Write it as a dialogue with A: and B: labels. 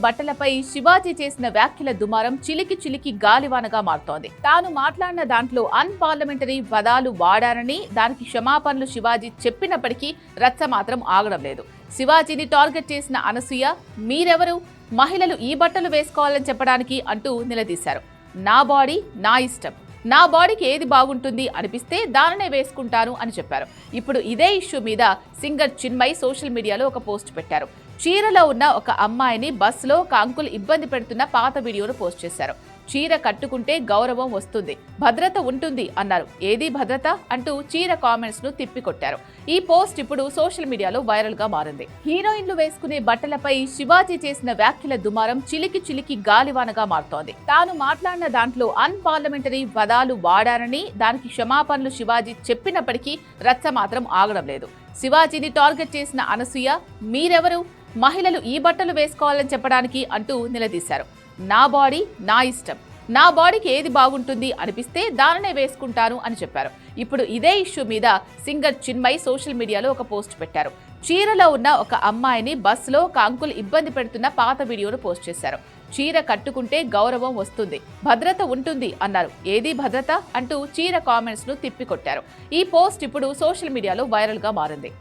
A: బట్టలపై శివాజీ చేసిన వ్యాఖ్యల దుమారం చిలికి చిలికి గాలివానగా మారుతోంది. తాను మాట్లాడిన దాంట్లో అన్పార్లమెంటరీ పదాలు వాడారని, దానికి క్షమాపణలు శివాజీ చెప్పినప్పటికీ రచ్చ మాత్రం ఆగడం లేదు. శివాజీని టార్గెట్ చేసిన అనసూయ, మీరెవరు మహిళలు ఈ బట్టలు వేసుకోవాలని చెప్పడానికి అంటూ నిలదీశారు. నా బాడీ నా ఇష్టం, నా బాడీకి ఏది బాగుంటుంది అనిపిస్తే దానినే వేసుకుంటాను అని చెప్పారు. ఇప్పుడు ఇదే ఇష్యూ మీద సింగర్ చిన్మయ్ సోషల్ మీడియాలో ఒక పోస్ట్ పెట్టారు. చీరలో ఉన్న ఒక అమ్మాయిని బస్సులో ఒక అంకుల్ ఇబ్బంది పెడుతున్న పాత వీడియోను పోస్ట్ చేశారు. చీర కట్టుకుంటే గౌరవం వస్తుంది, భద్రత ఉంటుంది అన్నారు. ఏది భద్రత అంటూ చీర కామెంట్స్ ను తిప్పికొట్టారు. ఈ పోస్ట్ ఇప్పుడు సోషల్ మీడియాలో వైరల్ గా మారింది. హీరోయిన్లు వేసుకునే బట్టలపై శివాజీ చేసిన వ్యాఖ్యల దుమారం చిలికి చిలికి గాలివానగా మారుతోంది. తాను మాట్లాడిన దాంట్లో అన్పార్లమెంటరీ పదాలు వాడారని, దానికి క్షమాపణలు శివాజీ చెప్పినప్పటికీ రచ్చ మాత్రం ఆగడం లేదు. శివాజీని టార్గెట్ చేసిన అనసూయ, మీరెవరు మహిళలు ఈ బట్టలు వేసుకోవాలని చెప్పడానికి అంటూ నిలదీశారు. నా బాడీ నా ఇష్టం, నా బాడీకి ఏది బాగుంటుంది అనిపిస్తే దానినే వేసుకుంటాను అని చెప్పారు. ఇప్పుడు ఇదే ఇష్యూ మీద సింగర్ చిన్మయ్ సోషల్ మీడియాలో ఒక పోస్ట్ పెట్టారు. చీరలో ఉన్న ఒక అమ్మాయిని బస్సులో ఒక అంకుల్ ఇబ్బంది పెడుతున్న పాత వీడియోను పోస్ట్ చేశారు. చీర కట్టుకుంటే గౌరవం వస్తుంది, భద్రత ఉంటుంది అన్నారు. ఏది భద్రత అంటూ చీర కామెంట్స్ ను తిప్పికొట్టారు. ఈ పోస్ట్ ఇప్పుడు సోషల్ మీడియాలో వైరల్ గా మారింది.